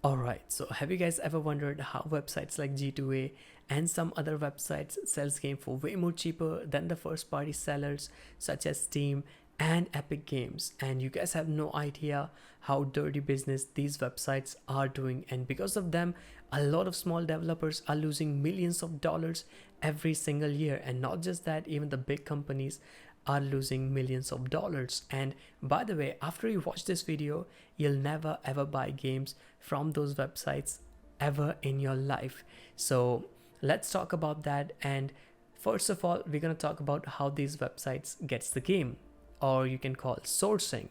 Alright, so have you guys ever wondered how websites like G2A and some other websites sells game for way more cheaper than the first party sellers such as Steam and Epic Games, and you guys have no idea how dirty business these websites are doing, and because of them a lot of small developers are losing millions of dollars every single year. And not just that, even the big companies are losing millions of dollars. And by the way, after you watch this video, you'll never ever buy games from those websites ever in your life. So let's talk about that. And first of all, we're going to talk about how these websites gets the game, or you can call sourcing.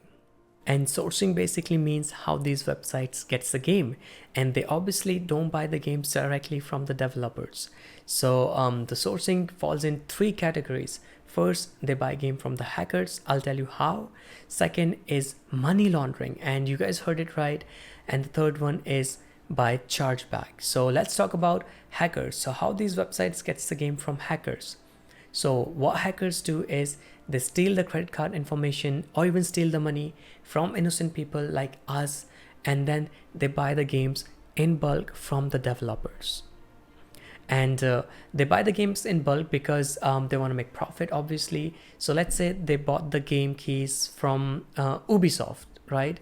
And sourcing basically means how these websites gets the game, and they obviously don't buy the games directly from the developers. So the sourcing falls in three categories. First, they buy game from the hackers. I'll tell you how. Second is money laundering, and you guys heard it right. And the third one is by chargeback. So let's talk about hackers. So how these websites gets the game from hackers. So what hackers do is they steal the credit card information or even steal the money from innocent people like us, and then they buy the games in bulk from the developers. And they buy the games in bulk because they want to make profit, obviously. So let's say they bought the game keys from Ubisoft, right?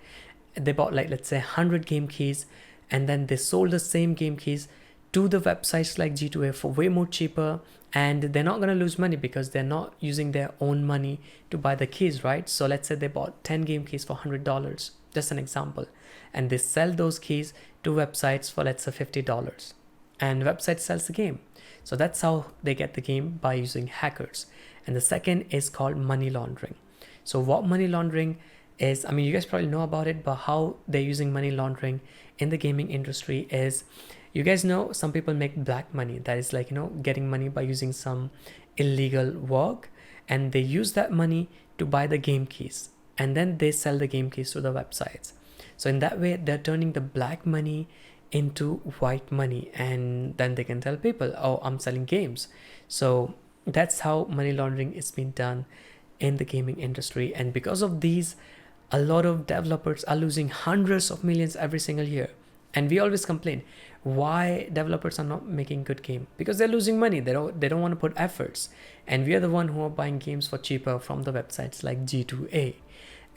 They bought, like, let's say 100 game keys, and then they sold the same game keys to the websites like G2A for way more cheaper, and they're not going to lose money because they're not using their own money to buy the keys, right? So let's say they bought 10 game keys for $100, just an example, and they sell those keys to websites for, let's say, $50, and website sells the game. So that's how they get the game, by using hackers. And the second is called money laundering. So what money laundering is, I mean, you guys probably know about it, but how they're using money laundering in the gaming industry is, you guys know some people make black money, that is like, getting money by using some illegal work, and they use that money to buy the game keys, and then they sell the game keys to the websites. So in that way, they're turning the black money into white money, and then they can tell people, oh, I'm selling games. So that's how money laundering is being done in the gaming industry. And because of these, a lot of developers are losing hundreds of millions every single year. And we always complain why developers are not making good game, because they're losing money. They don't want to put efforts, and we are the one who are buying games for cheaper from the websites like G2A.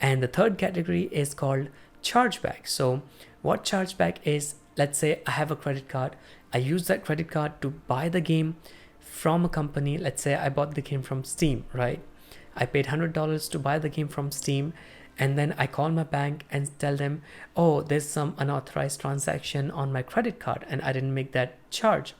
And the third category is called chargeback. So what chargeback is, let's say I have a credit card, I use that credit card to buy the game from a company. Let's say I bought the game from Steam, right? I paid $100 to buy the game from Steam, and then I call my bank and tell them, oh, there's some unauthorized transaction on my credit card and I didn't make that charge.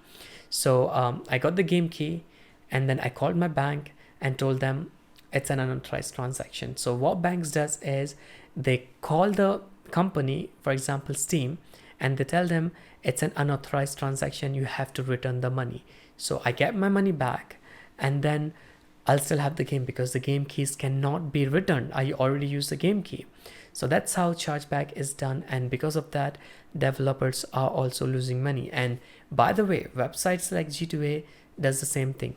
So I got the game key, and then I called my bank and told them it's an unauthorized transaction. So what banks does is they call the company, for example Steam, and they tell them it's an unauthorized transaction, you have to return the money. So I get my money back, and then I'll still have the game because the game keys cannot be returned. I already used the game key. So that's how chargeback is done, and because of that, developers are also losing money. And by the way, websites like G2A does the same thing.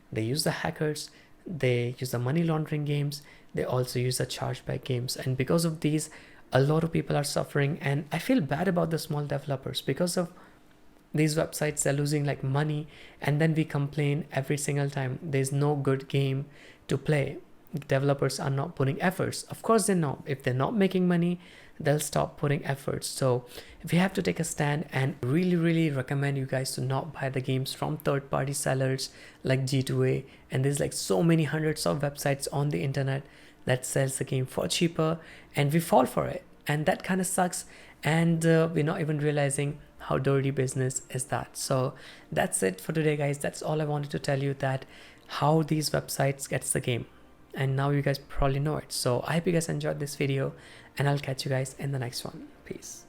They use the hackers, they use the money laundering games, they also use the chargeback games, and because of these, a lot of people are suffering. And I feel bad about the small developers because of these websites. Are losing like money, and then we complain every single time there's no good game to play. Developers are not putting efforts. Of course they're not. If they're not making money, they'll stop putting efforts. So we have to take a stand, and really recommend you guys to not buy the games from third-party sellers like G2A. And there's like so many hundreds of websites on the internet that sells the game for cheaper, and we fall for it, and that kind of sucks. And we're not even realizing how dirty business is that. So that's it for today, guys. That's all I wanted to tell you, that how these websites gets the game, and now you guys probably know it. So I hope you guys enjoyed this video, and I'll catch you guys in the next one. Peace.